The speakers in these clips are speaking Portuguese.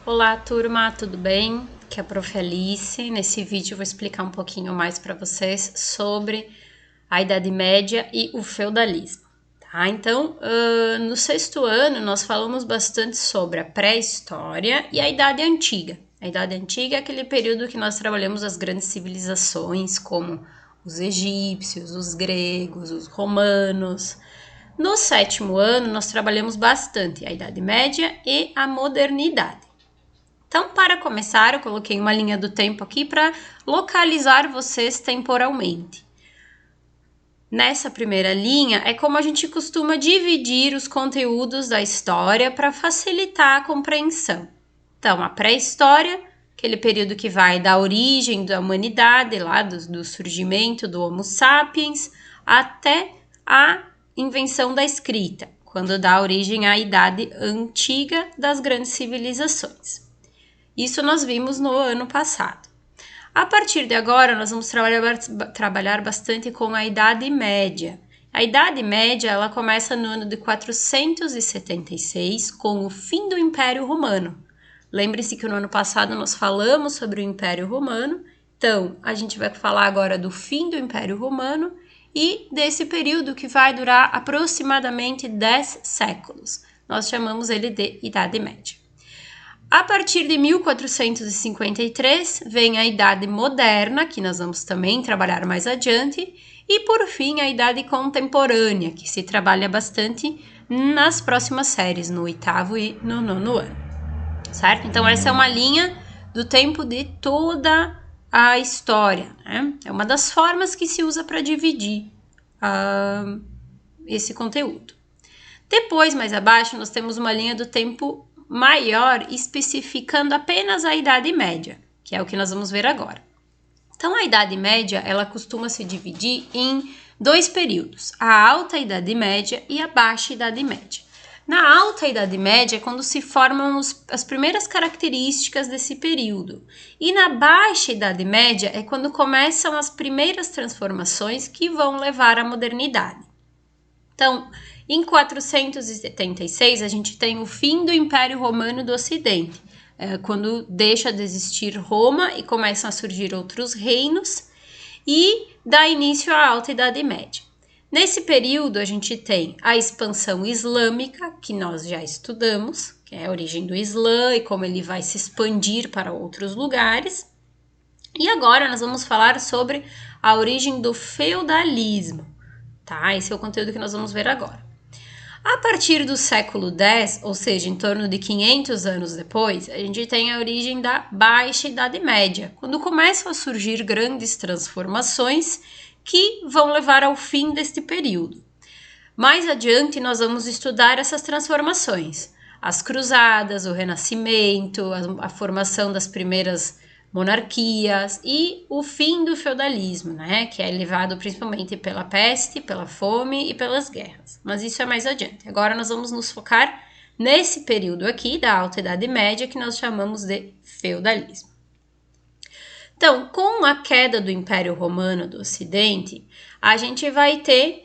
Olá, turma, tudo bem? Aqui é a Prof. Alice. Nesse vídeo eu vou explicar um pouquinho mais para vocês sobre a Idade Média e o feudalismo. Tá? Então, no sexto ano, nós falamos bastante sobre a pré-história e a Idade Antiga. A Idade Antiga é aquele período que nós trabalhamos as grandes civilizações, como os egípcios, os gregos, os romanos. No sétimo ano, nós trabalhamos bastante a Idade Média e a modernidade. Então, para começar, eu coloquei uma linha do tempo aqui para localizar vocês temporalmente. Nessa primeira linha, é como a gente costuma dividir os conteúdos da história para facilitar a compreensão. Então, a pré-história, aquele período que vai da origem da humanidade, lá do surgimento do Homo sapiens, até a invenção da escrita, quando dá origem à idade antiga das grandes civilizações. Isso nós vimos no ano passado. A partir de agora, nós vamos trabalhar bastante com a Idade Média. A Idade Média ela começa no ano de 476, com o fim do Império Romano. Lembre-se que no ano passado nós falamos sobre o Império Romano, então a gente vai falar agora do fim do Império Romano e desse período que vai durar aproximadamente 10 séculos. Nós chamamos ele de Idade Média. A partir de 1453 vem a Idade Moderna, que nós vamos também trabalhar mais adiante, e por fim a Idade Contemporânea, que se trabalha bastante nas próximas séries, no oitavo e no nono ano, certo? Então essa é uma linha do tempo de toda a história, né? É uma das formas que se usa para dividir esse conteúdo. Depois, mais abaixo, nós temos uma linha do tempo maior, especificando apenas a Idade Média, que é o que nós vamos ver agora. Então, a Idade Média, ela costuma se dividir em dois períodos, a Alta Idade Média e a Baixa Idade Média. Na Alta Idade Média é quando se formam as primeiras características desse período, e na Baixa Idade Média é quando começam as primeiras transformações que vão levar à modernidade. Então, em 476, a gente tem o fim do Império Romano do Ocidente, quando deixa de existir Roma e começam a surgir outros reinos, e dá início à Alta Idade Média. Nesse período, a gente tem a expansão islâmica, que nós já estudamos, que é a origem do Islã e como ele vai se expandir para outros lugares. E agora nós vamos falar sobre a origem do feudalismo. Tá? Esse é o conteúdo que nós vamos ver agora. A partir do século X, ou seja, em torno de 500 anos depois, a gente tem a origem da Baixa Idade Média, quando começam a surgir grandes transformações que vão levar ao fim deste período. Mais adiante, nós vamos estudar essas transformações, as cruzadas, o renascimento, a formação das primeiras monarquias e o fim do feudalismo, né, que é levado principalmente pela peste, pela fome e pelas guerras. Mas isso é mais adiante. Agora nós vamos nos focar nesse período aqui da Alta Idade Média que nós chamamos de feudalismo. Então, com a queda do Império Romano do Ocidente, a gente vai ter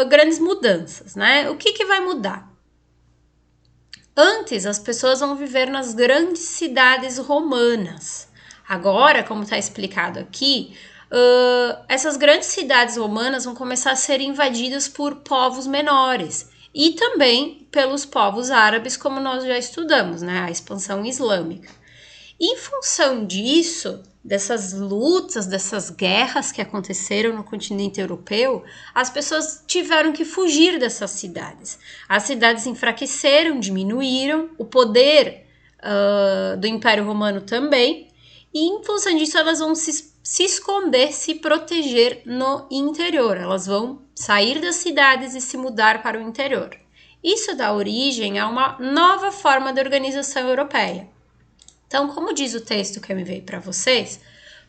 grandes mudanças, né? O que vai mudar? Antes, as pessoas vão viver nas grandes cidades romanas. Agora, como está explicado aqui, essas grandes cidades romanas vão começar a ser invadidas por povos menores e também pelos povos árabes, como nós já estudamos, né? A expansão islâmica. Em função disso, dessas lutas, dessas guerras que aconteceram no continente europeu, as pessoas tiveram que fugir dessas cidades. As cidades enfraqueceram, diminuíram, o poder do Império Romano também, e em função disso elas vão se esconder, se proteger no interior. Elas vão sair das cidades e se mudar para o interior. Isso dá origem a uma nova forma de organização europeia. Então, como diz o texto que eu enviei para vocês,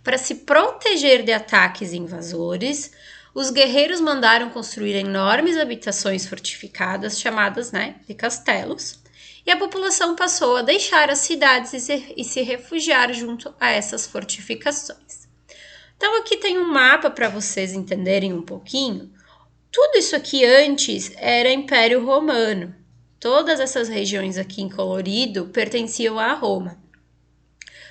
para se proteger de ataques invasores, os guerreiros mandaram construir enormes habitações fortificadas, chamadas, né, de castelos, e a população passou a deixar as cidades e se refugiar junto a essas fortificações. Então, aqui tem um mapa para vocês entenderem um pouquinho. Tudo isso aqui antes era Império Romano. todas essas regiões aqui em colorido pertenciam a Roma.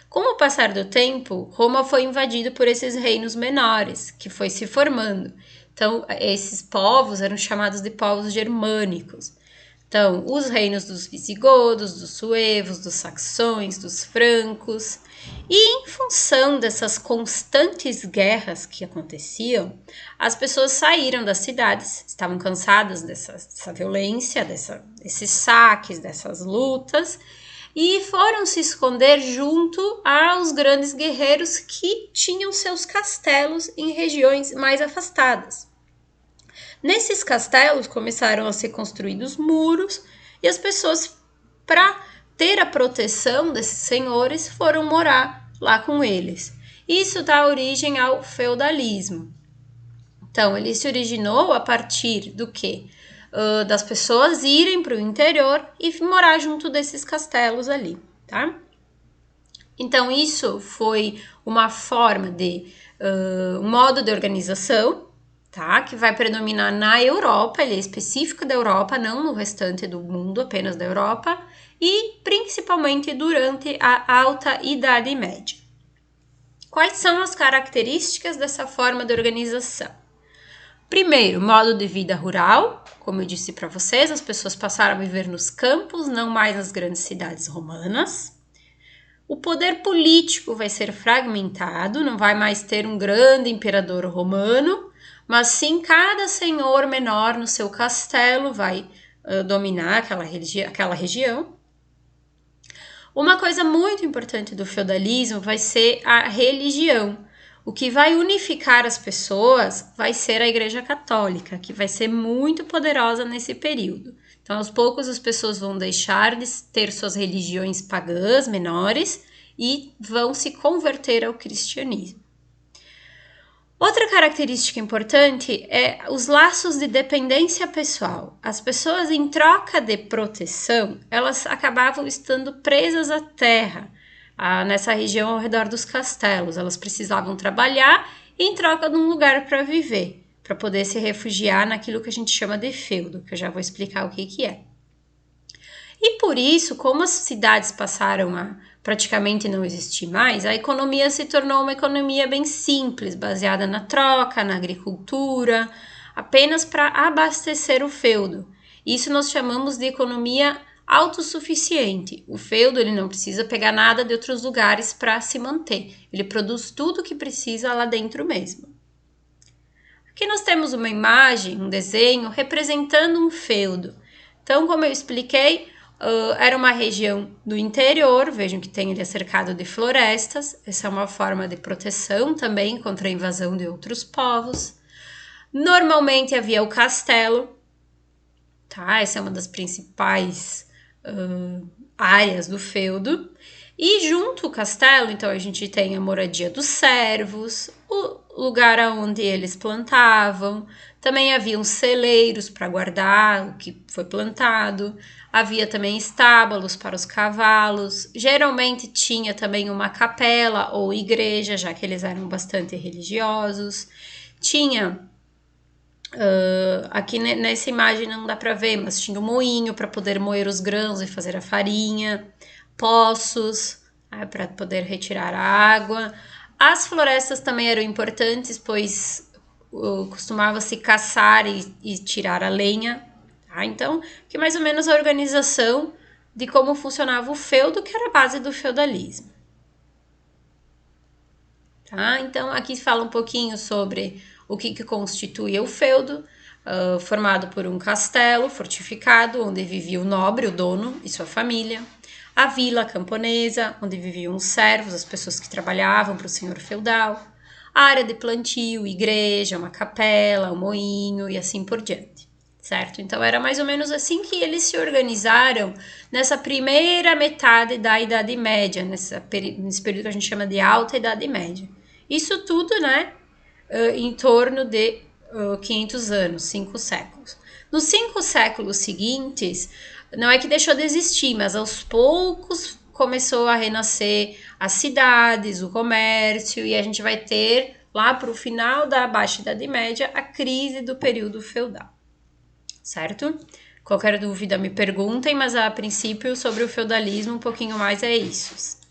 Com o passar do tempo, Roma foi invadida por esses reinos menores, que foi se formando. Então, esses povos eram chamados de povos germânicos. Então, os reinos dos visigodos, dos suevos, dos saxões, dos francos. E em função dessas constantes guerras que aconteciam, as pessoas saíram das cidades, estavam cansadas dessa violência, desses saques, dessas lutas, e foram se esconder junto aos grandes guerreiros que tinham seus castelos em regiões mais afastadas. Nesses castelos começaram a ser construídos muros e as pessoas, para ter a proteção desses senhores, foram morar lá com eles. Isso dá origem ao feudalismo. Então, ele se originou a partir do quê? Das pessoas irem para o interior e morar junto desses castelos ali, tá? Então, isso foi uma forma de um modo de organização, tá? Que vai predominar na Europa, ele é específico da Europa, não no restante do mundo, apenas da Europa, e principalmente durante a Alta Idade Média. Quais são as características dessa forma de organização? Primeiro, modo de vida rural. Como eu disse para vocês, as pessoas passaram a viver nos campos, não mais nas grandes cidades romanas. O poder político vai ser fragmentado, não vai mais ter um grande imperador romano, mas sim cada senhor menor no seu castelo vai dominar aquela região. Uma coisa muito importante do feudalismo vai ser a religião. O que vai unificar as pessoas vai ser a Igreja Católica, que vai ser muito poderosa nesse período. Então, aos poucos, as pessoas vão deixar de ter suas religiões pagãs menores e vão se converter ao cristianismo. Outra característica importante é os laços de dependência pessoal. As pessoas, em troca de proteção, elas acabavam estando presas à terra, nessa região ao redor dos castelos. Elas precisavam trabalhar em troca de um lugar para viver, para poder se refugiar naquilo que a gente chama de feudo, que eu já vou explicar o que é. E por isso, como as cidades passaram a praticamente não existir mais, a economia se tornou uma economia bem simples, baseada na troca, na agricultura, apenas para abastecer o feudo. Isso nós chamamos de economia autossuficiente. O feudo ele não precisa pegar nada de outros lugares para se manter. Ele produz tudo o que precisa lá dentro mesmo. Aqui nós temos uma imagem, um desenho representando um feudo. Então, como eu expliquei, era uma região do interior, vejam que ele é cercado de florestas, essa é uma forma de proteção também contra a invasão de outros povos. Normalmente havia o castelo, tá? Essa é uma das principais áreas do feudo. E junto ao castelo, então, a gente tem a moradia dos servos, o lugar onde eles plantavam, também haviam celeiros para guardar o que foi plantado, havia também estábulos para os cavalos, geralmente tinha também uma capela ou igreja, já que eles eram bastante religiosos, tinha, aqui nessa imagem não dá para ver, mas tinha um moinho para poder moer os grãos e fazer a farinha, poços para poder retirar a água. As florestas também eram importantes, pois costumava-se caçar e tirar a lenha. Tá? Então, que mais ou menos a organização de como funcionava o feudo, que era a base do feudalismo. Tá? Então, aqui fala um pouquinho sobre o que constituía o feudo, formado por um castelo fortificado, onde vivia o nobre, o dono e sua família. A vila camponesa, onde viviam os servos, as pessoas que trabalhavam para o senhor feudal. A área de plantio, igreja, uma capela, um moinho e assim por diante, certo? Então, era mais ou menos assim que eles se organizaram nessa primeira metade da Idade Média, nesse período que a gente chama de Alta Idade Média. Isso tudo, né, em torno de 500 anos, 5 séculos. Nos 5 séculos seguintes, não é que deixou de existir, mas aos poucos começou a renascer as cidades, o comércio, e a gente vai ter, lá para o final da Baixa Idade Média, a crise do período feudal, certo? Qualquer dúvida me perguntem, mas a princípio sobre o feudalismo um pouquinho mais é isso.